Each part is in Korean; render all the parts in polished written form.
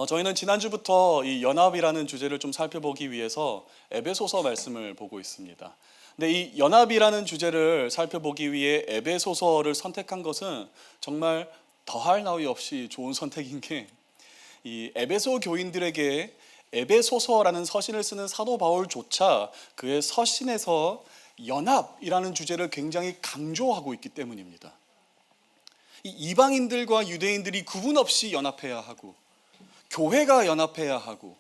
저희는 지난주부터 이 연합이라는 주제를 좀 살펴보기 위해서 에베소서 말씀을 보고 있습니다. 근데 이 연합이라는 주제를 살펴보기 위해 에베소서를 선택한 것은 정말 더할 나위 없이 좋은 선택인 게, 이 에베소 교인들에게 에베소서라는 서신을 쓰는 사도 바울조차 그의 서신에서 연합이라는 주제를 굉장히 강조하고 있기 때문입니다. 이 이방인들과 유대인들이 구분 없이 연합해야 하고, 교회가 연합해야 하고,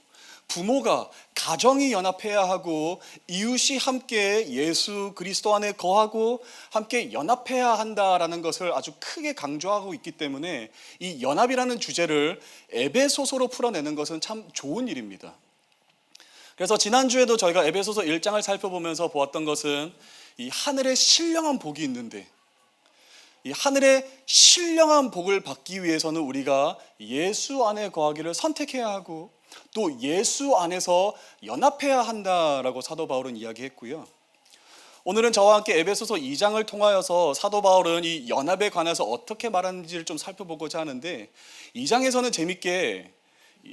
부모가, 가정이 연합해야 하고, 이웃이 함께 예수 그리스도 안에 거하고 함께 연합해야 한다라는 것을 아주 크게 강조하고 있기 때문에 이 연합이라는 주제를 에베소서로 풀어내는 것은 참 좋은 일입니다. 그래서 지난주에도 저희가 에베소서 1장을 살펴보면서 보았던 것은 이 하늘에 신령한 복이 있는데, 이 하늘의 신령한 복을 받기 위해서는 우리가 예수 안에 거하기를 선택해야 하고, 또 예수 안에서 연합해야 한다라고 사도 바울은 이야기했고요. 오늘은 저와 함께 에베소서 2장을 통하여서 사도 바울은 이 연합에 관해서 어떻게 말하는지를 좀 살펴보고자 하는데, 2장에서는 재밌게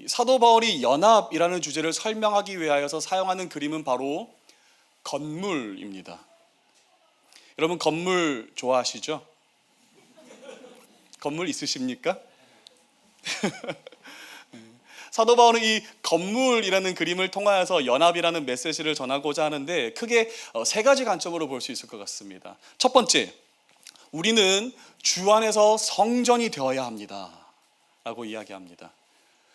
사도 바울이 연합이라는 주제를 설명하기 위하여서 사용하는 그림은 바로 건물입니다. 여러분, 건물 좋아하시죠? 건물 있으십니까? 사도 바울은 이 건물이라는 그림을 통하여서 연합이라는 메시지를 전하고자 하는데, 크게 세 가지 관점으로 볼 수 있을 것 같습니다. 첫 번째, 우리는 주 안에서 성전이 되어야 합니다 라고 이야기합니다.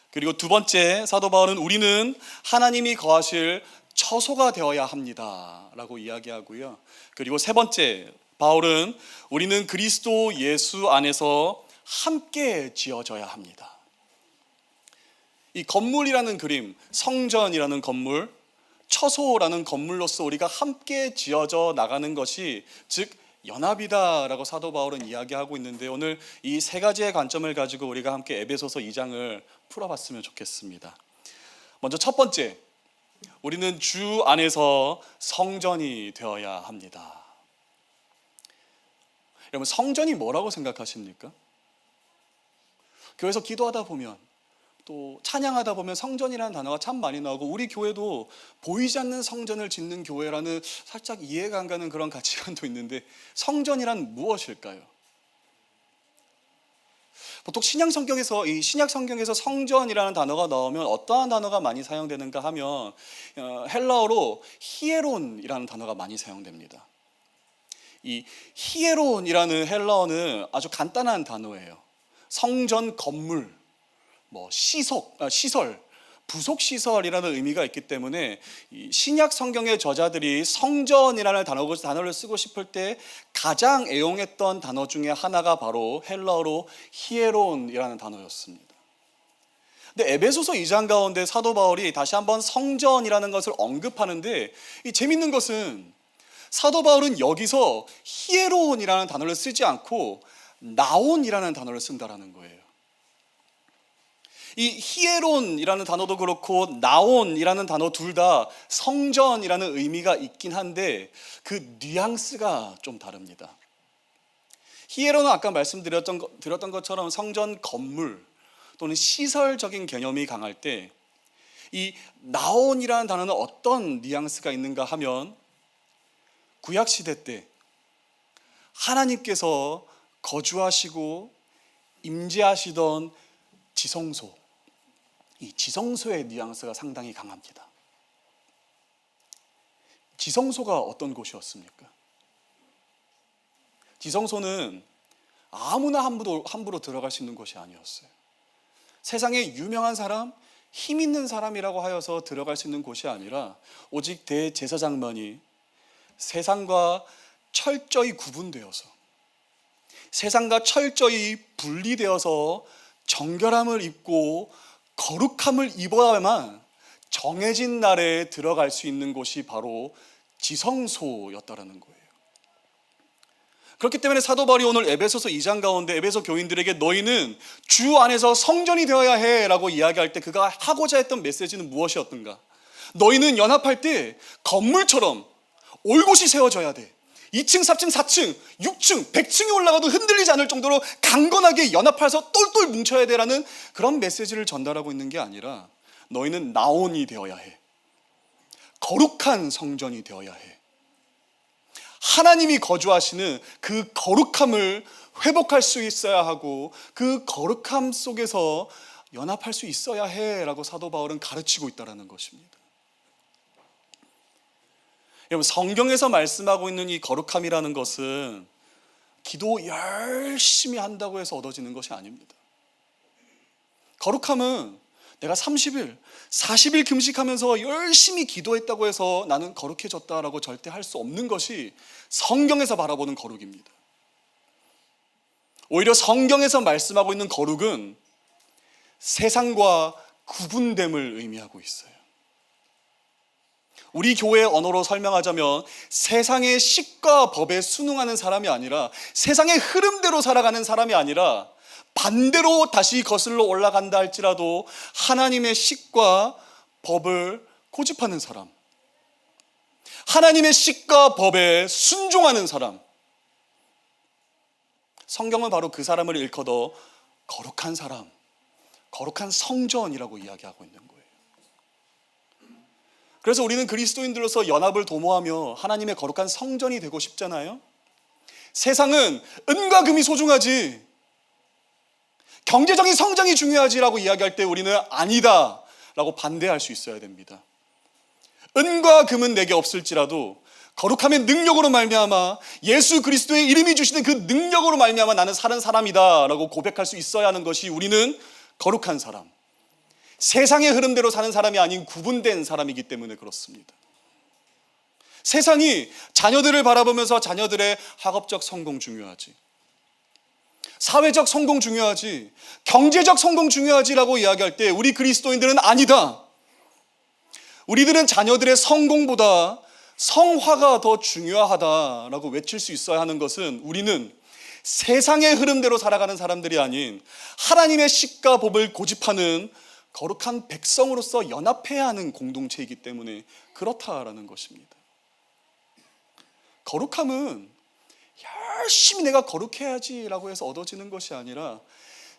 그리고 두 번째, 사도 바울은 우리는 하나님이 거하실 처소가 되어야 합니다 라고 이야기하고요. 그리고 세 번째, 바울은 우리는 그리스도 예수 안에서 함께 지어져야 합니다. 이 건물이라는 그림, 성전이라는 건물, 처소라는 건물로서 우리가 함께 지어져 나가는 것이 즉 연합이다라고 사도 바울은 이야기하고 있는데, 오늘 이 세 가지의 관점을 가지고 우리가 함께 에베소서 2장을 풀어봤으면 좋겠습니다. 먼저 첫 번째, 우리는 주 안에서 성전이 되어야 합니다. 여러분, 성전이 뭐라고 생각하십니까? 교회에서 기도하다 보면, 또 찬양하다 보면 성전이라는 단어가 참 많이 나오고, 우리 교회도 보이지 않는 성전을 짓는 교회라는 살짝 이해가 안 가는 그런 가치관도 있는데, 성전이란 무엇일까요? 보통 신약 성경에서 성전이라는 단어가 나오면 어떠한 단어가 많이 사용되는가 하면 헬라어로 히에론이라는 단어가 많이 사용됩니다. 이 히에론이라는 헬라어는 아주 간단한 단어예요. 성전 건물, 시설, 부속 시설이라는 의미가 있기 때문에 이 신약 성경의 저자들이 성전이라는 단어를 쓰고 싶을 때 가장 애용했던 단어 중에 하나가 바로 헬라어로 히에론이라는 단어였습니다. 근데 에베소서 2장 가운데 사도 바울이 다시 한번 성전이라는 것을 언급하는데, 이 재밌는 것은 사도 바울은 여기서 히에론이라는 단어를 쓰지 않고 나온이라는 단어를 쓴다라는 거예요. 이 히에론이라는 단어도 그렇고 나온이라는 단어 둘 다 성전이라는 의미가 있긴 한데 그 뉘앙스가 좀 다릅니다. 히에론은 아까 드렸던 것처럼 성전 건물 또는 시설적인 개념이 강할 때, 이 나온이라는 단어는 어떤 뉘앙스가 있는가 하면 구약시대 때 하나님께서 거주하시고 임재하시던 지성소, 이 지성소의 뉘앙스가 상당히 강합니다. 지성소가 어떤 곳이었습니까? 지성소는 아무나 함부로 들어갈 수 있는 곳이 아니었어요. 세상에 유명한 사람, 힘 있는 사람이라고 하여서 들어갈 수 있는 곳이 아니라 오직 대제사장만이 세상과 철저히 구분되어서, 세상과 철저히 분리되어서 정결함을 입고 거룩함을 입어야만 정해진 날에 들어갈 수 있는 곳이 바로 지성소였다라는 거예요. 그렇기 때문에 사도 바울이 오늘 에베소서 2장 가운데 에베소 교인들에게 너희는 주 안에서 성전이 되어야 해 라고 이야기할 때 그가 하고자 했던 메시지는 무엇이었던가? 너희는 연합할 때 건물처럼 올곧이 세워져야 돼. 2층, 3층, 4층, 6층, 100층이 올라가도 흔들리지 않을 정도로 강건하게 연합해서 똘똘 뭉쳐야 되라는 그런 메시지를 전달하고 있는 게 아니라 너희는 나온이 되어야 해. 거룩한 성전이 되어야 해. 하나님이 거주하시는 그 거룩함을 회복할 수 있어야 하고 그 거룩함 속에서 연합할 수 있어야 해라고 사도 바울은 가르치고 있다는 것입니다. 여러분, 성경에서 말씀하고 있는 이 거룩함이라는 것은 기도 열심히 한다고 해서 얻어지는 것이 아닙니다. 거룩함은 내가 30일, 40일 금식하면서 열심히 기도했다고 해서 나는 거룩해졌다라고 절대 할 수 없는 것이 성경에서 바라보는 거룩입니다. 오히려 성경에서 말씀하고 있는 거룩은 세상과 구분됨을 의미하고 있어요. 우리 교회의 언어로 설명하자면 세상의 식과 법에 순응하는 사람이 아니라, 세상의 흐름대로 살아가는 사람이 아니라 반대로 다시 거슬러 올라간다 할지라도 하나님의 식과 법을 고집하는 사람, 하나님의 식과 법에 순종하는 사람, 성경은 바로 그 사람을 일컬어 거룩한 사람, 거룩한 성전이라고 이야기하고 있는 거예요. 그래서 우리는 그리스도인들로서 연합을 도모하며 하나님의 거룩한 성전이 되고 싶잖아요. 세상은 은과 금이 소중하지, 경제적인 성장이 중요하지라고 이야기할 때 우리는 아니다 라고 반대할 수 있어야 됩니다. 은과 금은 내게 없을지라도 거룩함의 능력으로 말미암아 예수 그리스도의 이름이 주시는 그 능력으로 말미암아 나는 사는 사람이다 라고 고백할 수 있어야 하는 것이 우리는 거룩한 사람, 세상의 흐름대로 사는 사람이 아닌 구분된 사람이기 때문에 그렇습니다. 세상이 자녀들을 바라보면서 자녀들의 학업적 성공 중요하지, 사회적 성공 중요하지, 경제적 성공 중요하지라고 이야기할 때 우리 그리스도인들은 아니다. 우리들은 자녀들의 성공보다 성화가 더 중요하다라고 외칠 수 있어야 하는 것은 우리는 세상의 흐름대로 살아가는 사람들이 아닌 하나님의 식과 법을 고집하는 거룩한 백성으로서 연합해야 하는 공동체이기 때문에 그렇다라는 것입니다. 거룩함은 열심히 내가 거룩해야지라고 해서 얻어지는 것이 아니라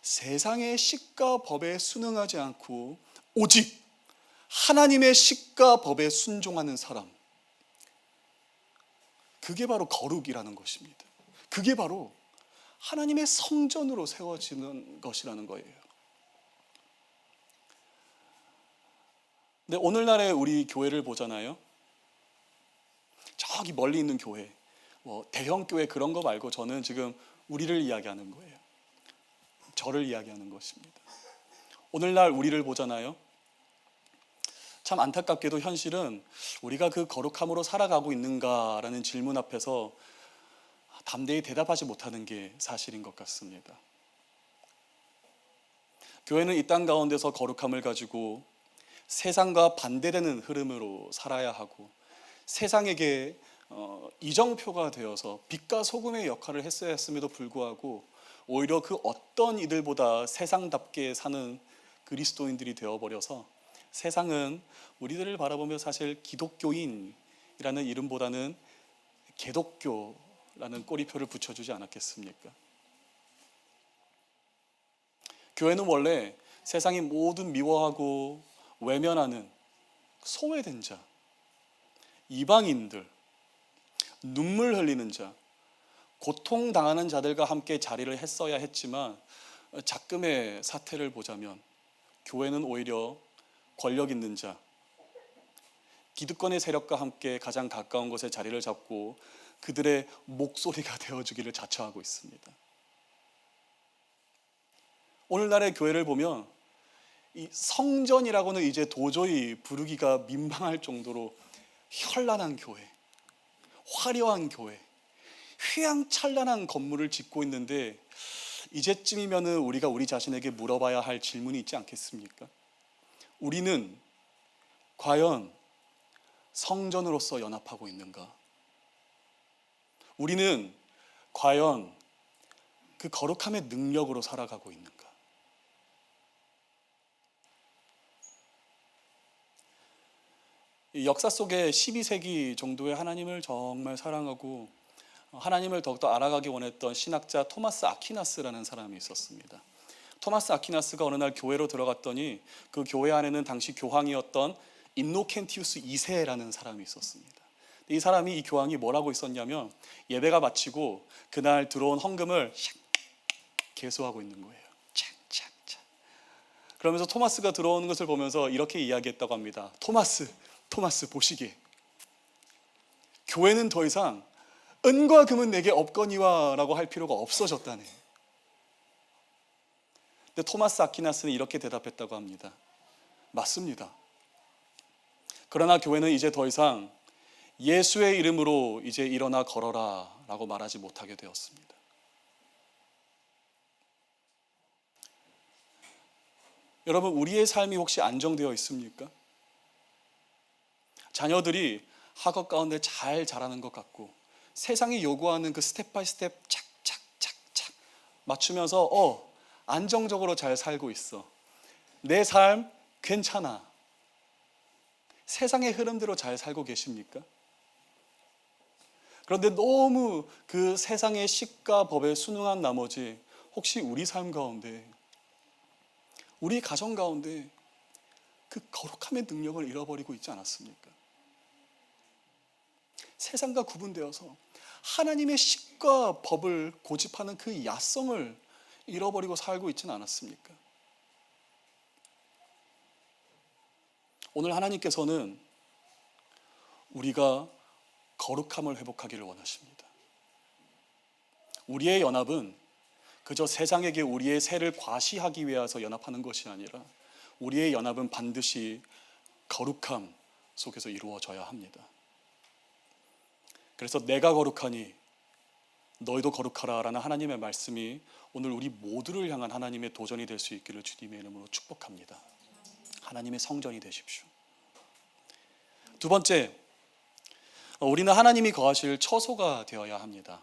세상의 식과 법에 순응하지 않고 오직 하나님의 식과 법에 순종하는 사람, 그게 바로 거룩이라는 것입니다. 그게 바로 하나님의 성전으로 세워지는 것이라는 거예요. 근데 오늘날의 우리 교회를 보잖아요. 저기 멀리 있는 교회, 대형 교회 그런 거 말고 저는 지금 우리를 이야기하는 거예요. 저를 이야기하는 것입니다. 오늘날 우리를 보잖아요. 참 안타깝게도 현실은 우리가 그 거룩함으로 살아가고 있는가라는 질문 앞에서 담대히 대답하지 못하는 게 사실인 것 같습니다. 교회는 이 땅 가운데서 거룩함을 가지고 세상과 반대되는 흐름으로 살아야 하고 세상에게 이정표가 되어서 빛과 소금의 역할을 했어야 했음에도 불구하고 오히려 그 어떤 이들보다 세상답게 사는 그리스도인들이 되어버려서 세상은 우리들을 바라보며 사실 기독교인이라는 이름보다는 개독교라는 꼬리표를 붙여주지 않았겠습니까? 교회는 원래 세상이 모든 미워하고 외면하는 소외된 자, 이방인들, 눈물 흘리는 자, 고통당하는 자들과 함께 자리를 했어야 했지만 작금의 사태를 보자면 교회는 오히려 권력 있는 자, 기득권의 세력과 함께 가장 가까운 곳에 자리를 잡고 그들의 목소리가 되어주기를 자처하고 있습니다. 오늘날의 교회를 보면 이 성전이라고는 이제 도저히 부르기가 민망할 정도로 현란한 교회, 화려한 교회, 휘황찬란한 건물을 짓고 있는데 이제쯤이면 우리가 우리 자신에게 물어봐야 할 질문이 있지 않겠습니까? 우리는 과연 성전으로서 연합하고 있는가? 우리는 과연 그 거룩함의 능력으로 살아가고 있는가? 이 역사 속에 12세기 정도의 하나님을 정말 사랑하고 하나님을 더욱더 알아가기 원했던 신학자 토마스 아퀴나스라는 사람이 있었습니다. 토마스 아퀴나스가 어느 날 교회로 들어갔더니 그 교회 안에는 당시 교황이었던 인노켄티우스 2세라는 사람이 있었습니다. 이 사람이, 이 교황이 뭐라고 있었냐면, 예배가 마치고 그날 들어온 헌금을 계수하고 있는 거예요. 착착착. 그러면서 토마스가 들어오는 것을 보면서 이렇게 이야기했다고 합니다. 토마스 보시게, 교회는 더 이상 은과 금은 내게 없거니와 라고 할 필요가 없어졌다네. 근데 토마스 아퀴나스는 이렇게 대답했다고 합니다. 맞습니다. 그러나 교회는 이제 더 이상 예수의 이름으로 이제 일어나 걸어라 라고 말하지 못하게 되었습니다. 여러분, 우리의 삶이 혹시 안정되어 있습니까? 자녀들이 학업 가운데 잘 자라는 것 같고, 세상이 요구하는 그 스텝 바이 스텝 착착착착 맞추면서 안정적으로 잘 살고 있어. 내 삶 괜찮아. 세상의 흐름대로 잘 살고 계십니까? 그런데 너무 그 세상의 식과 법에 순응한 나머지 혹시 우리 삶 가운데, 우리 가정 가운데 그 거룩함의 능력을 잃어버리고 있지 않았습니까? 세상과 구분되어서 하나님의 식과 법을 고집하는 그 야성을 잃어버리고 살고 있지는 않았습니까? 오늘 하나님께서는 우리가 거룩함을 회복하기를 원하십니다. 우리의 연합은 그저 세상에게 우리의 세를 과시하기 위해서 연합하는 것이 아니라, 우리의 연합은 반드시 거룩함 속에서 이루어져야 합니다. 그래서 내가 거룩하니 너희도 거룩하라 라는 하나님의 말씀이 오늘 우리 모두를 향한 하나님의 도전이 될 수 있기를 주님의 이름으로 축복합니다. 하나님의 성전이 되십시오. 두 번째, 우리는 하나님이 거하실 처소가 되어야 합니다.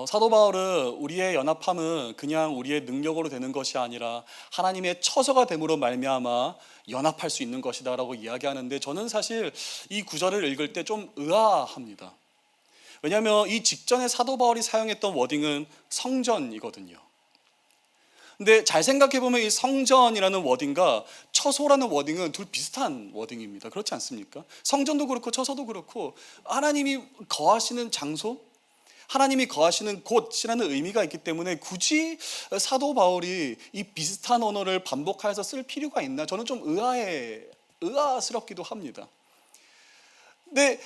사도 바울은 우리의 연합함은 그냥 우리의 능력으로 되는 것이 아니라 하나님의 처소가 됨으로 말미암아 연합할 수 있는 것이다 라고 이야기하는데, 저는 사실 이 구절을 읽을 때 좀 의아합니다. 왜냐하면 이 직전에 사도 바울이 사용했던 워딩은 성전이거든요. 근데 잘 생각해보면 이 성전이라는 워딩과 처소라는 워딩은 둘 비슷한 워딩입니다. 그렇지 않습니까? 성전도 그렇고 처소도 그렇고 하나님이 거하시는 장소, 하나님이 거하시는 곳이라는 의미가 있기 때문에 굳이 사도 바울이 이 비슷한 언어를 반복해서 쓸 필요가 있나, 저는 좀 의아스럽기도 합니다. 근데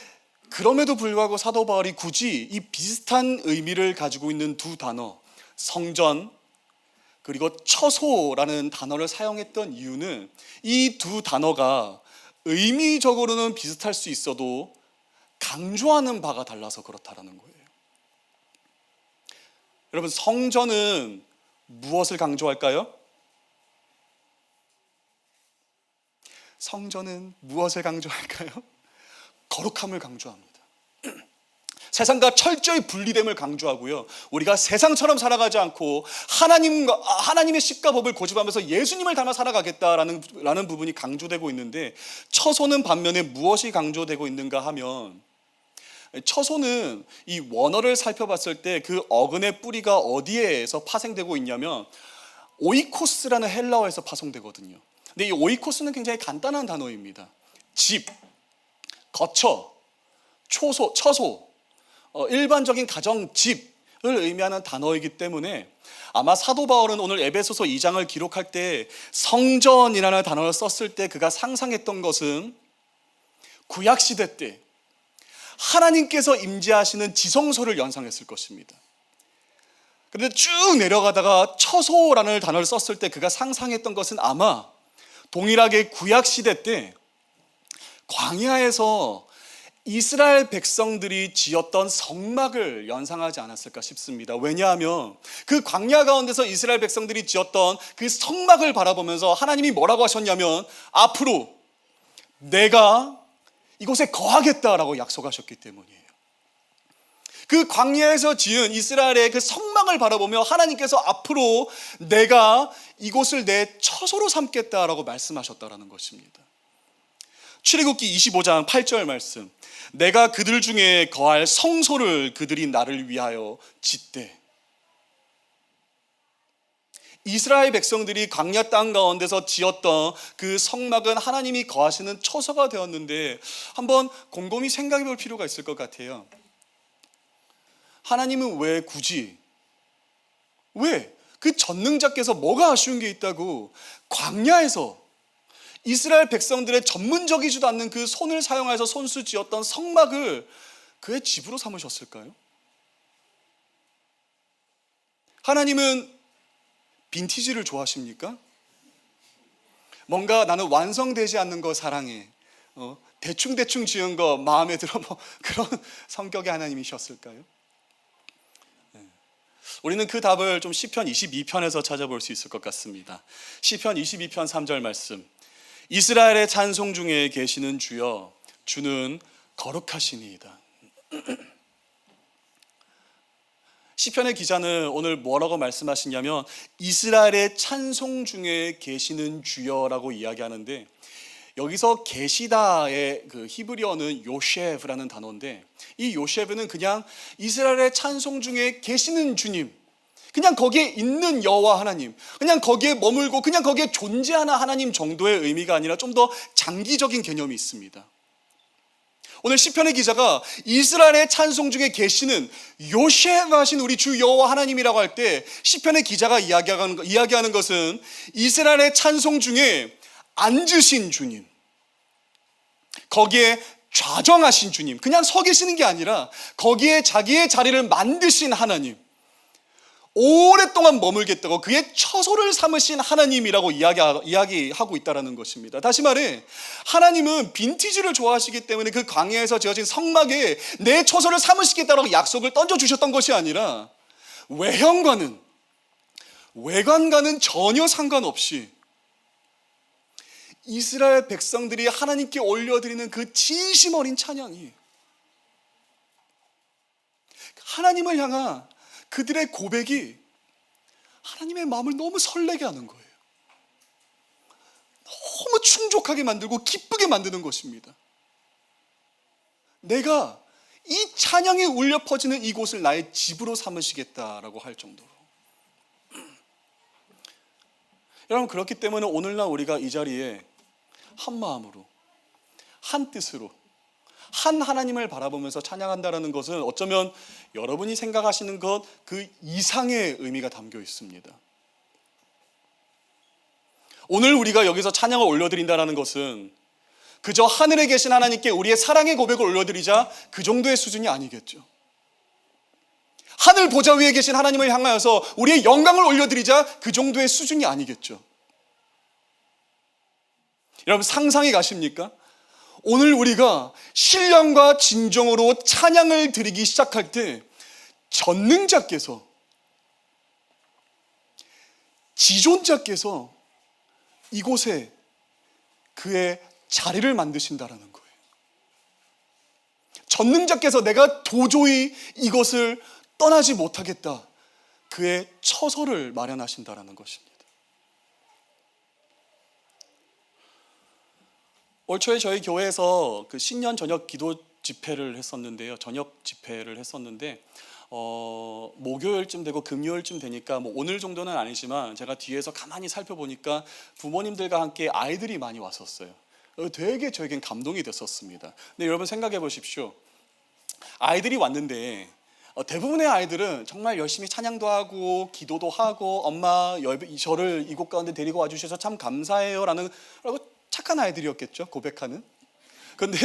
그럼에도 불구하고 사도 바울이 굳이 이 비슷한 의미를 가지고 있는 두 단어, 성전 그리고 처소라는 단어를 사용했던 이유는, 이 두 단어가 의미적으로는 비슷할 수 있어도 강조하는 바가 달라서 그렇다라는 거예요. 여러분, 성전은 무엇을 강조할까요? 성전은 무엇을 강조할까요? 거룩함을 강조합니다. 세상과 철저히 분리됨을 강조하고요, 우리가 세상처럼 살아가지 않고 하나님의 식과 법을 고집하면서 예수님을 닮아 살아가겠다라는 부분이 강조되고 있는데, 처소는 반면에 무엇이 강조되고 있는가 하면, 처소는 이 원어를 살펴봤을 때 그 어근의 뿌리가 어디에서 파생되고 있냐면 오이코스라는 헬라어에서 파송되거든요. 근데 이 오이코스는 굉장히 간단한 단어입니다. 집, 거처, 처소, 일반적인 가정집을 의미하는 단어이기 때문에 아마 사도 바울은 오늘 에베소서 2장을 기록할 때 성전이라는 단어를 썼을 때 그가 상상했던 것은 구약시대 때 하나님께서 임재하시는 지성소를 연상했을 것입니다. 그런데 쭉 내려가다가 처소라는 단어를 썼을 때 그가 상상했던 것은 아마 동일하게 구약시대 때 광야에서 이스라엘 백성들이 지었던 성막을 연상하지 않았을까 싶습니다. 왜냐하면 그 광야 가운데서 이스라엘 백성들이 지었던 그 성막을 바라보면서 하나님이 뭐라고 하셨냐면, 앞으로 내가 이곳에 거하겠다라고 약속하셨기 때문이에요. 그 광야에서 지은 이스라엘의 그 성막을 바라보며 하나님께서 앞으로 내가 이곳을 내 처소로 삼겠다라고 말씀하셨다라는 것입니다. 출애굽기 25장 8절 말씀. 내가 그들 중에 거할 성소를 그들이 나를 위하여 짓되. 이스라엘 백성들이 광야 땅 가운데서 지었던 그 성막은 하나님이 거하시는 처소가 되었는데, 한번 곰곰이 생각해 볼 필요가 있을 것 같아요. 하나님은 왜 굳이, 왜 그 전능자께서 뭐가 아쉬운 게 있다고 광야에서 이스라엘 백성들의 전문적이지도 않는 그 손을 사용해서 손수 지었던 성막을 그의 집으로 삼으셨을까요? 하나님은 빈티지를 좋아하십니까? 뭔가 나는 완성되지 않는 거 사랑해, 대충대충 지은 거 마음에 들어, 그런 성격의 하나님이셨을까요? 우리는 그 답을 좀 시편 22편에서 찾아볼 수 있을 것 같습니다. 시편 22편 3절 말씀. 이스라엘의 찬송 중에 계시는 주여, 주는 거룩하시니이다. 시편의 기자는 오늘 뭐라고 말씀하시냐면 이스라엘의 찬송 중에 계시는 주여라고 이야기하는데, 여기서 계시다의 그 히브리어는 요셰브라는 단어인데, 이 요셰브는 그냥 이스라엘의 찬송 중에 계시는 주님, 그냥 거기에 있는 여호와 하나님, 그냥 거기에 머물고 그냥 거기에 존재하는 하나님 정도의 의미가 아니라 좀 더 장기적인 개념이 있습니다. 오늘 시편의 기자가 이스라엘의 찬송 중에 계시는 요셰브 하신 우리 주 여호와 하나님이라고 할 때, 시편의 기자가 이야기하는 것은 이스라엘의 찬송 중에 앉으신 주님, 거기에 좌정하신 주님, 그냥 서 계시는 게 아니라 거기에 자기의 자리를 만드신 하나님, 오랫동안 머물겠다고 그의 처소를 삼으신 하나님이라고 이야기하고 있다는 것입니다. 다시 말해, 하나님은 빈티지를 좋아하시기 때문에 그 광야에서 지어진 성막에 내 처소를 삼으시겠다고 약속을 던져주셨던 것이 아니라, 외형과는, 외관과는 전혀 상관없이 이스라엘 백성들이 하나님께 올려드리는 그 진심 어린 찬양이 하나님을 향한 그들의 고백이 하나님의 마음을 너무 설레게 하는 거예요. 너무 충족하게 만들고 기쁘게 만드는 것입니다. 내가 이 찬양이 울려 퍼지는 이곳을 나의 집으로 삼으시겠다라고 할 정도로. 여러분, 그렇기 때문에 오늘날 우리가 이 자리에 한 마음으로, 한 뜻으로, 한 하나님을 바라보면서 찬양한다는 것은 어쩌면 여러분이 생각하시는 것 그 이상의 의미가 담겨 있습니다. 오늘 우리가 여기서 찬양을 올려드린다는 것은 그저 하늘에 계신 하나님께 우리의 사랑의 고백을 올려드리자 그 정도의 수준이 아니겠죠. 하늘 보좌 위에 계신 하나님을 향하여서 우리의 영광을 올려드리자 그 정도의 수준이 아니겠죠. 여러분, 상상이 가십니까? 오늘 우리가 신령과 진정으로 찬양을 드리기 시작할 때 전능자께서, 지존자께서 이곳에 그의 자리를 만드신다라는 거예요. 전능자께서 내가 도저히 이것을 떠나지 못하겠다, 그의 처소를 마련하신다라는 것입니다. 올 초에 저희 교회에서 그 신년 저녁 기도 집회를 했었는데요. 저녁 집회를 했었는데 목요일쯤 되고 금요일쯤 되니까 오늘 정도는 아니지만 제가 뒤에서 가만히 살펴보니까 부모님들과 함께 아이들이 많이 왔었어요. 되게 저에겐 감동이 됐었습니다. 근데 여러분 생각해 보십시오. 아이들이 왔는데 대부분의 아이들은 정말 열심히 찬양도 하고 기도도 하고, 엄마 저를 이곳 가운데 데리고 와주셔서 참 감사해요 라고 착한 아이들이었겠죠, 고백하는. 근데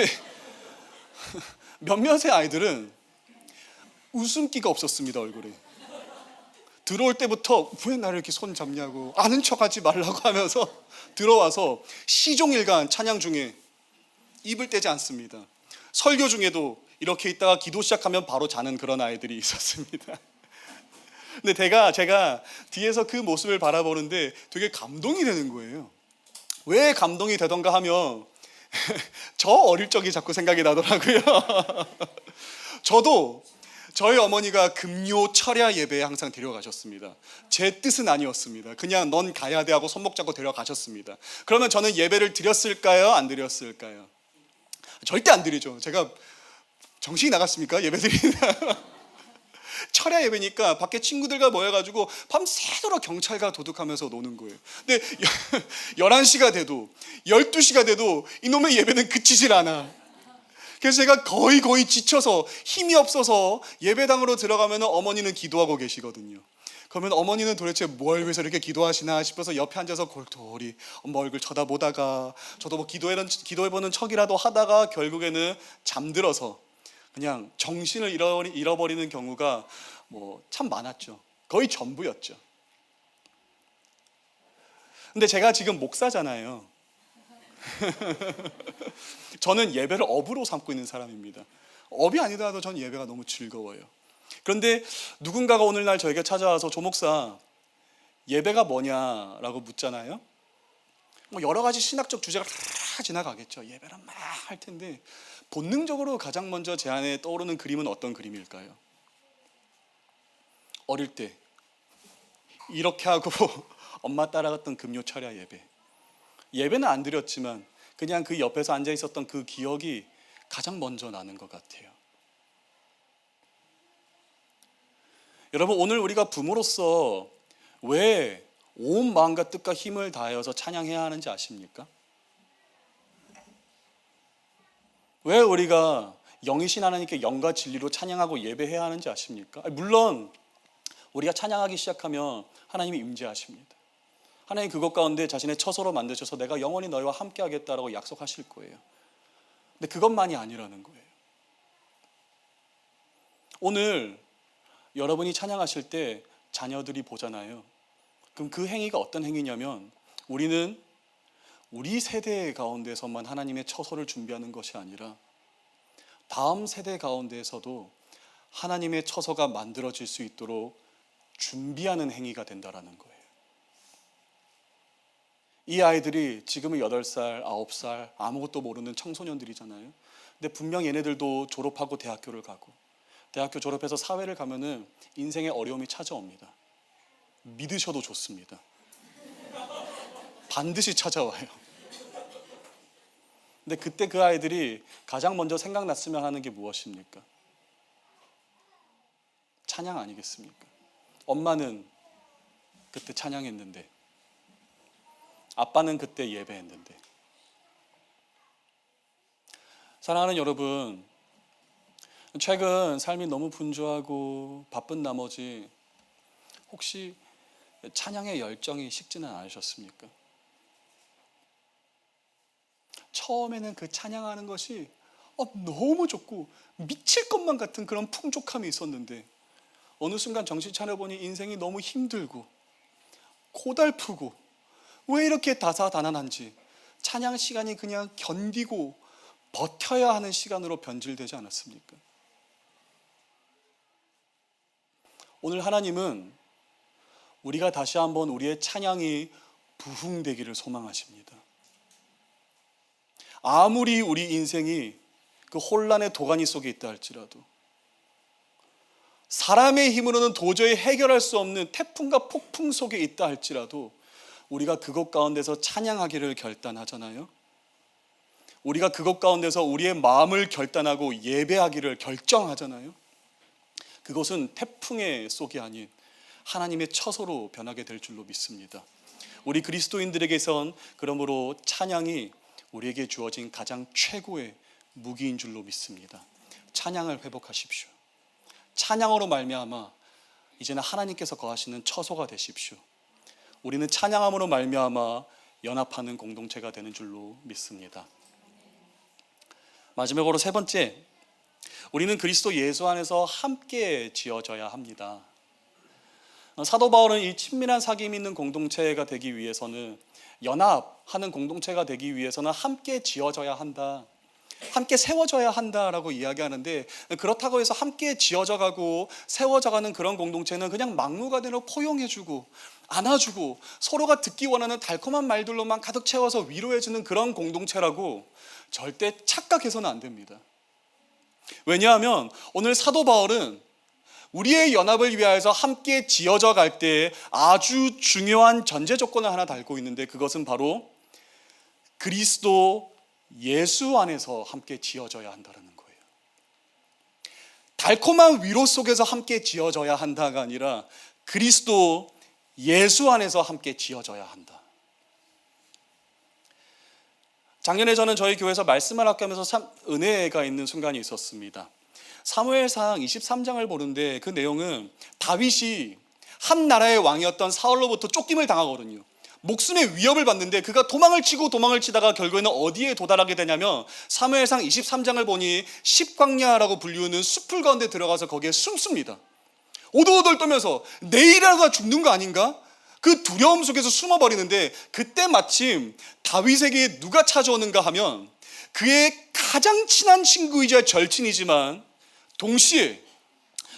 몇몇의 아이들은 웃음기가 없었습니다, 얼굴에. 들어올 때부터 왜 나를 이렇게 손 잡냐고, 아는 척하지 말라고 하면서 들어와서 시종일관 찬양 중에 입을 떼지 않습니다. 설교 중에도 이렇게 있다가 기도 시작하면 바로 자는 그런 아이들이 있었습니다. 근데 제가 뒤에서 그 모습을 바라보는데 되게 감동이 되는 거예요. 왜 감동이 되던가 하면 저 어릴 적이 자꾸 생각이 나더라고요. 저도 저희 어머니가 금요 철야 예배에 항상 데려가셨습니다. 제 뜻은 아니었습니다. 그냥 넌 가야 돼 하고 손목 잡고 데려가셨습니다. 그러면 저는 예배를 드렸을까요? 안 드렸을까요? 절대 안 드리죠. 제가 정신이 나갔습니까? 예배 드리나? 철야 예배니까 밖에 친구들과 모여가지고 밤새도록 경찰과 도둑하면서 노는 거예요. 근데 11시가 돼도 12시가 돼도 이놈의 예배는 그치질 않아. 그래서 제가 거의 지쳐서 힘이 없어서 예배당으로 들어가면 어머니는 기도하고 계시거든요. 그러면 어머니는 도대체 뭘 위해서 이렇게 기도하시나 싶어서 옆에 앉아서 골똘히 엄마 얼굴 쳐다보다가 저도 뭐 기도해보는 척이라도 하다가 결국에는 잠들어서 그냥 정신을 잃어버리는 경우가 뭐 참 많았죠. 거의 전부였죠. 근데 제가 지금 목사잖아요. 저는 예배를 업으로 삼고 있는 사람입니다. 업이 아니더라도 전 예배가 너무 즐거워요. 그런데 누군가가 오늘날 저에게 찾아와서 조 목사, 예배가 뭐냐라고 묻잖아요. 뭐 여러 가지 신학적 주제가 다 지나가겠죠. 예배란 막 할 텐데 본능적으로 가장 먼저 제 안에 떠오르는 그림은 어떤 그림일까요? 어릴 때 이렇게 하고 엄마 따라갔던 금요 철야 예배. 예배는 안 드렸지만 그냥 그 옆에서 앉아 있었던 그 기억이 가장 먼저 나는 것 같아요. 여러분, 오늘 우리가 부모로서 왜 온 마음과 뜻과 힘을 다하여서 찬양해야 하는지 아십니까? 왜 우리가 영이신 하나님께 영과 진리로 찬양하고 예배해야 하는지 아십니까? 물론 우리가 찬양하기 시작하면 하나님이 임재하십니다. 하나님 그것 가운데 자신의 처소로 만드셔서 내가 영원히 너희와 함께 하겠다라고 약속하실 거예요. 근데 그것만이 아니라는 거예요. 오늘 여러분이 찬양하실 때 자녀들이 보잖아요. 그럼 그 행위가 어떤 행위냐면 우리는 우리 세대 가운데서만 하나님의 처소를 준비하는 것이 아니라 다음 세대 가운데에서도 하나님의 처소가 만들어질 수 있도록 준비하는 행위가 된다라는 거예요. 이 아이들이 지금은 8살, 9살 아무것도 모르는 청소년들이잖아요. 근데 분명 얘네들도 졸업하고 대학교를 가고 대학교 졸업해서 사회를 가면은 인생의 어려움이 찾아옵니다. 믿으셔도 좋습니다. 반드시 찾아와요. 근데 그때 그 아이들이 가장 먼저 생각났으면 하는 게 무엇입니까? 찬양 아니겠습니까? 엄마는 그때 찬양했는데 아빠는 그때 예배했는데. 사랑하는 여러분, 최근 삶이 너무 분주하고 바쁜 나머지 혹시 찬양의 열정이 식지는 않으셨습니까? 처음에는 그 찬양하는 것이 너무 좋고 미칠 것만 같은 그런 풍족함이 있었는데 어느 순간 정신 차려보니 인생이 너무 힘들고 고달프고 왜 이렇게 다사다난한지 찬양 시간이 그냥 견디고 버텨야 하는 시간으로 변질되지 않았습니까? 오늘 하나님은 우리가 다시 한번 우리의 찬양이 부흥되기를 소망하십니다. 아무리 우리 인생이 그 혼란의 도가니 속에 있다 할지라도 사람의 힘으로는 도저히 해결할 수 없는 태풍과 폭풍 속에 있다 할지라도 우리가 그것 가운데서 찬양하기를 결단하잖아요. 우리가 그것 가운데서 우리의 마음을 결단하고 예배하기를 결정하잖아요. 그것은 태풍의 속이 아닌 하나님의 처소로 변하게 될 줄로 믿습니다. 우리 그리스도인들에게선 그러므로 찬양이 우리에게 주어진 가장 최고의 무기인 줄로 믿습니다. 찬양을 회복하십시오. 찬양으로 말미암아 이제는 하나님께서 거하시는 처소가 되십시오. 우리는 찬양함으로 말미암아 연합하는 공동체가 되는 줄로 믿습니다. 마지막으로 세 번째, 우리는 그리스도 예수 안에서 함께 지어져야 합니다. 사도 바울은 이 친밀한 사귐이 있는 공동체가 되기 위해서는, 연합하는 공동체가 되기 위해서는 함께 지어져야 한다, 함께 세워져야 한다라고 이야기하는데, 그렇다고 해서 함께 지어져 가고 세워져 가는 그런 공동체는 그냥 막무가내로 포용해주고 안아주고 서로가 듣기 원하는 달콤한 말들로만 가득 채워서 위로해주는 그런 공동체라고 절대 착각해서는 안 됩니다. 왜냐하면 오늘 사도 바울은 우리의 연합을 위하여서 함께 지어져 갈 때 아주 중요한 전제 조건을 하나 달고 있는데, 그것은 바로 그리스도 예수 안에서 함께 지어져야 한다는 거예요. 달콤한 위로 속에서 함께 지어져야 한다가 아니라 그리스도 예수 안에서 함께 지어져야 한다. 작년에 저는 저희 교회에서 말씀을 학교하면서 참 은혜가 있는 순간이 있었습니다. 사무엘상 23장을 보는데 그 내용은 다윗이 한 나라의 왕이었던 사울로부터 쫓김을 당하거든요. 목숨의 위협을 받는데 그가 도망을 치다가 결국에는 어디에 도달하게 되냐면 사무엘상 23장을 보니 십광야라고 불리우는 숲을 가운데 들어가서 거기에 숨습니다. 오돌오돌 떨면서 내일이라도 죽는 거 아닌가? 그 두려움 속에서 숨어버리는데 그때 마침 다윗에게 누가 찾아오는가 하면 그의 가장 친한 친구이자 절친이지만 동시에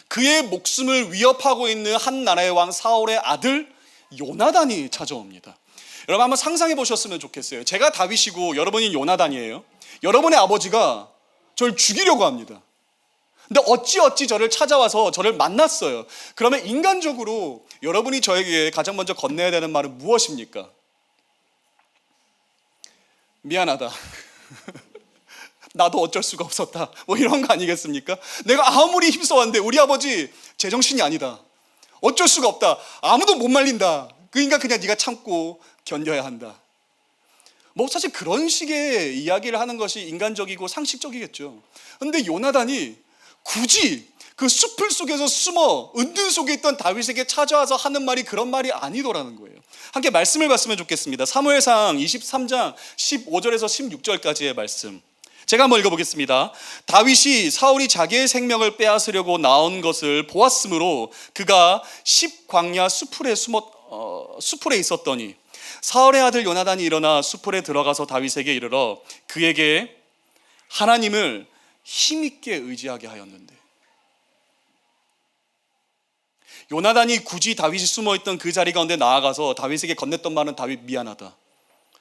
그의 목숨을 위협하고 있는 한 나라의 왕 사울의 아들 요나단이 찾아옵니다. 여러분 한번 상상해 보셨으면 좋겠어요. 제가 다윗이고 여러분이 요나단이에요. 여러분의 아버지가 저를 죽이려고 합니다. 근데 어찌 저를 찾아와서 저를 만났어요. 그러면 인간적으로 여러분이 저에게 가장 먼저 건네야 되는 말은 무엇입니까? 미안하다. 나도 어쩔 수가 없었다. 뭐 이런 거 아니겠습니까? 내가 아무리 힘써왔는데 우리 아버지 제정신이 아니다. 어쩔 수가 없다. 아무도 못 말린다. 그러니까 그냥 네가 참고 견뎌야 한다. 뭐 사실 그런 식의 이야기를 하는 것이 인간적이고 상식적이겠죠. 근데 요나단이 굳이 그 숲을 속에서 숨어 은둔 속에 있던 다윗에게 찾아와서 하는 말이 그런 말이 아니더라는 거예요. 함께 말씀을 봤으면 좋겠습니다. 사무엘상 23장 15절에서 16절까지의 말씀 제가 한번 읽어보겠습니다. 다윗이 사울이 자기의 생명을 빼앗으려고 나온 것을 보았으므로 그가 십광야 수풀에 있었더니 사울의 아들 요나단이 일어나 수풀에 들어가서 다윗에게 이르러 그에게 하나님을 힘있게 의지하게 하였는데, 요나단이 굳이 다윗이 숨어있던 그 자리 가운데 나아가서 다윗에게 건넸던 말은 다윗 미안하다.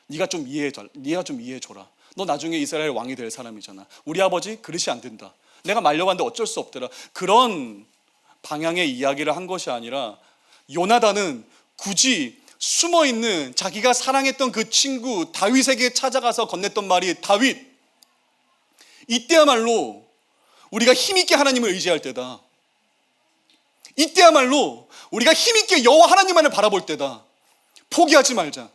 네가 좀 이해해줘라. 너 나중에 이스라엘 왕이 될 사람이잖아. 우리 아버지 그릇이 안 된다. 내가 말려봤는데 어쩔 수 없더라. 그런 방향의 이야기를 한 것이 아니라 요나단은 굳이 숨어있는 자기가 사랑했던 그 친구 다윗에게 찾아가서 건넸던 말이 다윗, 이때야말로 우리가 힘있게 하나님을 의지할 때다. 이때야말로 우리가 힘있게 여호와 하나님만을 바라볼 때다. 포기하지 말자.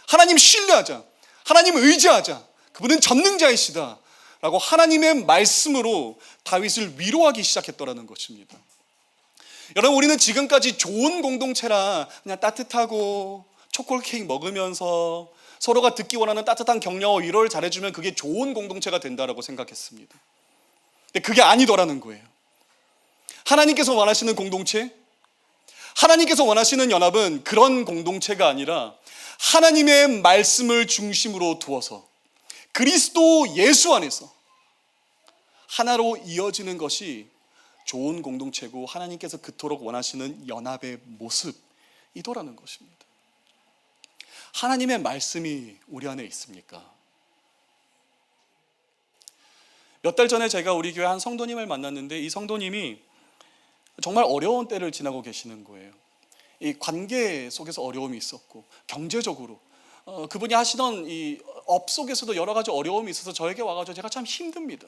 하나님 신뢰하자. 하나님 의지하자. 그분은 전능자이시다 라고 하나님의 말씀으로 다윗을 위로하기 시작했더라는 것입니다. 여러분, 우리는 지금까지 좋은 공동체라 그냥 따뜻하고 초콜릿 케이크 먹으면서 서로가 듣기 원하는 따뜻한 격려와 위로를 잘해주면 그게 좋은 공동체가 된다라고 생각했습니다. 근데 그게 아니더라는 거예요. 하나님께서 원하시는 공동체, 하나님께서 원하시는 연합은 그런 공동체가 아니라 하나님의 말씀을 중심으로 두어서 그리스도 예수 안에서 하나로 이어지는 것이 좋은 공동체고 하나님께서 그토록 원하시는 연합의 모습이더라는 것입니다. 하나님의 말씀이 우리 안에 있습니까? 몇 달 전에 제가 우리 교회 한 성도님을 만났는데 이 성도님이 정말 어려운 때를 지나고 계시는 거예요. 이 관계 속에서 어려움이 있었고 경제적으로 그분이 하시던 이 업 속에서도 여러 가지 어려움이 있어서 저에게 와가지고 제가 참 힘듭니다.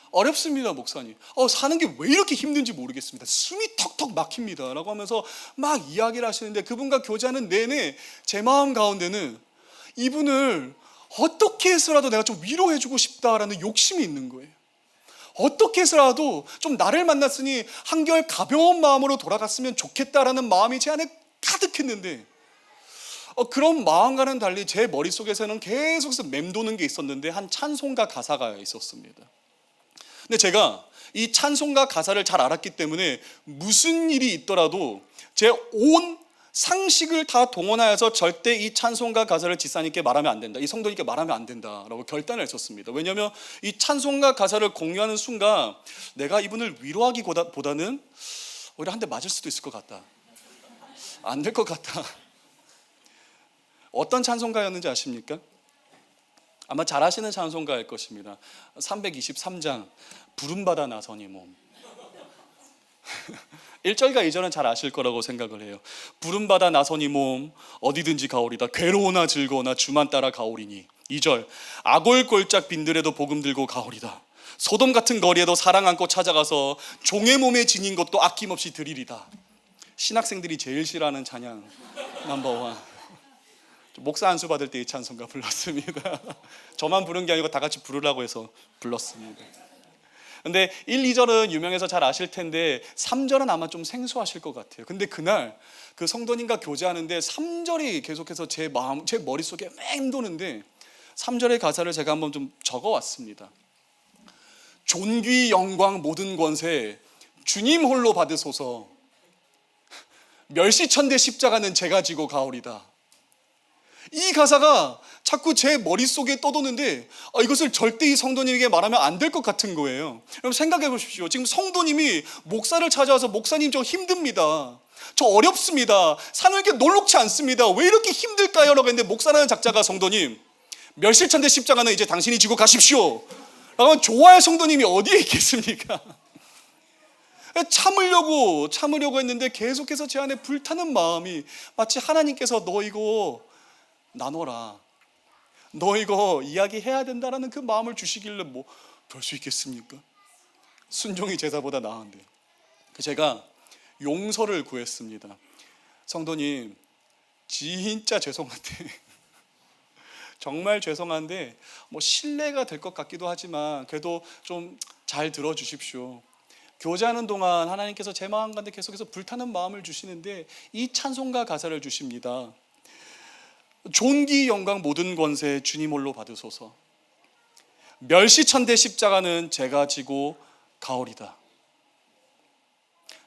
어렵습니다, 목사님. 사는 게 왜 이렇게 힘든지 모르겠습니다. 숨이 턱턱 막힙니다 라고 하면서 막 이야기를 하시는데 그분과 교제하는 내내 제 마음 가운데는 이분을 어떻게 해서라도 내가 좀 위로해주고 싶다라는 욕심이 있는 거예요. 어떻게 해서라도 좀 나를 만났으니 한결 가벼운 마음으로 돌아갔으면 좋겠다라는 마음이 제 안에 가득했는데 그런 마음과는 달리 제 머릿속에서는 계속해서 맴도는 게 있었는데 한 찬송가 가사가 있었습니다. 근데 제가 이 찬송가 가사를 잘 알았기 때문에 무슨 일이 있더라도 제 온 상식을 다 동원하여서 절대 이 찬송가 가사를 집사님께 말하면 안 된다, 이 성도님께 말하면 안 된다라고 결단을 했었습니다. 왜냐하면 이 찬송가 가사를 공유하는 순간 내가 이분을 위로하기보다는 오히려 한 대 맞을 수도 있을 것 같다, 안 될 것 같다. 어떤 찬송가였는지 아십니까? 아마 잘 아시는 찬송가일 것입니다. 323장 부름받아 나서니 몸. 1절과 2절은 잘 아실 거라고 생각을 해요. 부름받아 나서니 몸 어디든지 가오리다. 괴로우나 즐거우나 주만 따라 가오리니 2절, 아골골짝 빈들에도 복음 들고 가오리다. 소돔 같은 거리에도 사랑 안고 찾아가서 종의 몸에 지닌 것도 아낌없이 드리리다. 신학생들이 제일 싫어하는 찬양 넘버원. 목사 안수 받을 때 이 찬송가 불렀습니다. 저만 부른 게 아니고 다 같이 부르라고 해서 불렀습니다. 근데 1, 2절은 유명해서 잘 아실 텐데 3절은 아마 좀 생소하실 것 같아요. 근데 그날 그 성도님과 교제하는데 3절이 계속해서 제 머릿속에 맴도는데 3절의 가사를 제가 한번 좀 적어왔습니다. 존귀 영광 모든 권세 주님 홀로 받으소서. 멸시천대 십자가는 제가 지고 가오리다. 이 가사가 자꾸 제 머릿속에 떠도는데 이것을 절대 이 성도님에게 말하면 안 될 것 같은 거예요. 여러분 생각해 보십시오. 지금 성도님이 목사를 찾아와서 목사님 저 힘듭니다. 저 어렵습니다. 사는 게 놀랍지 않습니다. 왜 이렇게 힘들까요? 라고 했는데 목사라는 작자가 성도님 멸실천대 십자가는 이제 당신이 지고 가십시오. 라고 하면 좋아할 성도님이 어디에 있겠습니까? 참으려고 했는데 계속해서 제 안에 불타는 마음이 마치 하나님께서 너 이거 나눠라, 너 이거 이야기해야 된다라는 그 마음을 주시길래 뭐 그럴 수 있겠습니까? 순종이 제사보다 나은데 제가 용서를 구했습니다. 성도님 진짜 죄송한데 정말 죄송한데 뭐 신뢰가 될 것 같기도 하지만 그래도 좀 잘 들어주십시오. 교제하는 동안 하나님께서 제 마음 가운데 계속해서 불타는 마음을 주시는데 이 찬송가 가사를 주십니다. 존귀 영광 모든 권세 주님 홀로 받으소서. 멸시천대 십자가는 제가 지고 가오리다.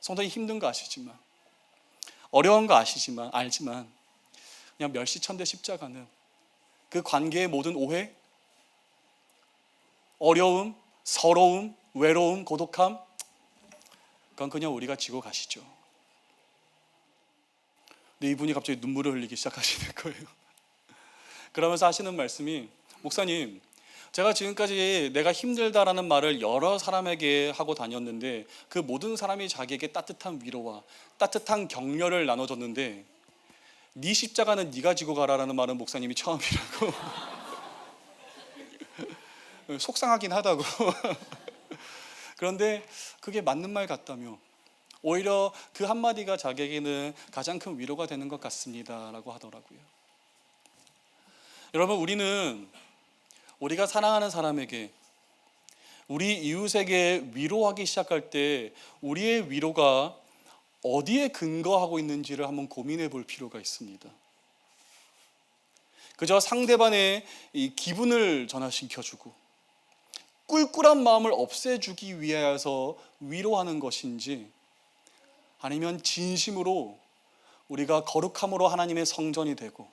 성도님 힘든 거 아시지만 어려운 거 알지만 그냥 멸시천대 십자가는 그 관계의 모든 오해, 어려움, 서러움, 외로움, 고독함 그건 그냥 우리가 지고 가시죠. 근데 이분이 갑자기 눈물을 흘리기 시작하시는 거예요. 그러면서 하시는 말씀이 목사님 제가 지금까지 내가 힘들다라는 말을 여러 사람에게 하고 다녔는데 그 모든 사람이 자기에게 따뜻한 위로와 따뜻한 격려를 나눠줬는데 네 십자가는 네가 지고 가라라는 말은 목사님이 처음이라고. 속상하긴 하다고. 그런데 그게 맞는 말 같다며 오히려 그 한마디가 자기에게는 가장 큰 위로가 되는 것 같습니다 라고 하더라고요. 여러분 우리가 사랑하는 사람에게 우리 이웃에게 위로하기 시작할 때 우리의 위로가 어디에 근거하고 있는지를 한번 고민해 볼 필요가 있습니다. 그저 상대방의 이 기분을 전환시켜주고 꿀꿀한 마음을 없애주기 위하여서 위로하는 것인지 아니면 진심으로 우리가 거룩함으로 하나님의 성전이 되고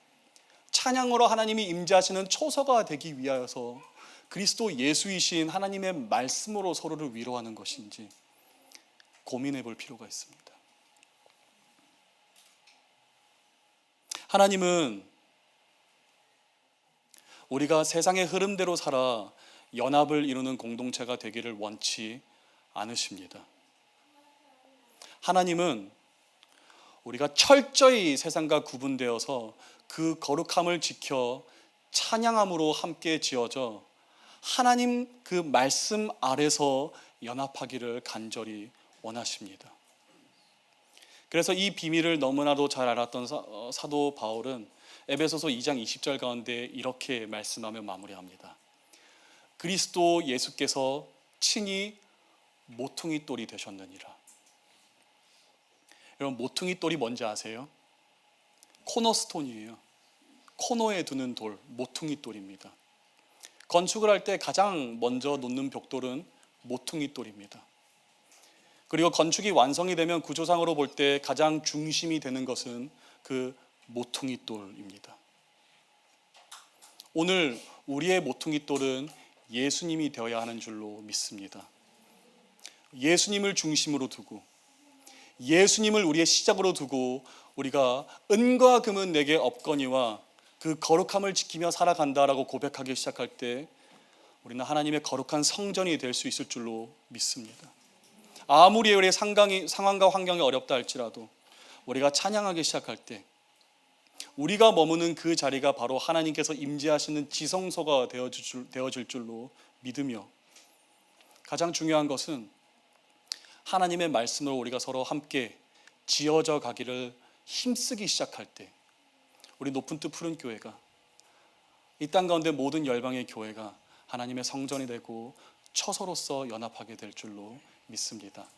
찬양으로 하나님이 임재하시는 초서가 되기 위하여서 그리스도 예수이신 하나님의 말씀으로 서로를 위로하는 것인지 고민해 볼 필요가 있습니다. 하나님은 우리가 세상의 흐름대로 살아 연합을 이루는 공동체가 되기를 원치 않으십니다. 하나님은 우리가 철저히 세상과 구분되어서 그 거룩함을 지켜 찬양함으로 함께 지어져 하나님 그 말씀 아래서 연합하기를 간절히 원하십니다. 그래서 이 비밀을 너무나도 잘 알았던 사도 바울은 에베소서 2장 20절 가운데 이렇게 말씀하며 마무리합니다. 그리스도 예수께서 친히 모퉁이 돌이 되셨느니라. 여러분 모퉁이 돌이 뭔지 아세요? 코너스톤이에요. 코너에 두는 돌, 모퉁이 돌입니다. 건축을 할 때 가장 먼저 놓는 벽돌은 모퉁이 돌입니다. 그리고 건축이 완성이 되면 구조상으로 볼 때 가장 중심이 되는 것은 그 모퉁이 돌입니다. 오늘 우리의 모퉁이 돌은 예수님이 되어야 하는 줄로 믿습니다. 예수님을 중심으로 두고 예수님을 우리의 시작으로 두고 우리가 은과 금은 내게 없거니와 그 거룩함을 지키며 살아간다라고 고백하기 시작할 때 우리는 하나님의 거룩한 성전이 될 수 있을 줄로 믿습니다. 아무리 우리의 상황과 환경이 어렵다 할지라도 우리가 찬양하기 시작할 때 우리가 머무는 그 자리가 바로 하나님께서 임재하시는 지성소가 되어질 줄로 믿으며, 가장 중요한 것은 하나님의 말씀으로 우리가 서로 함께 지어져 가기를 힘쓰기 시작할 때 우리 높은 뜻 푸른 교회가, 이 땅 가운데 모든 열방의 교회가 하나님의 성전이 되고 처소로서 연합하게 될 줄로 믿습니다.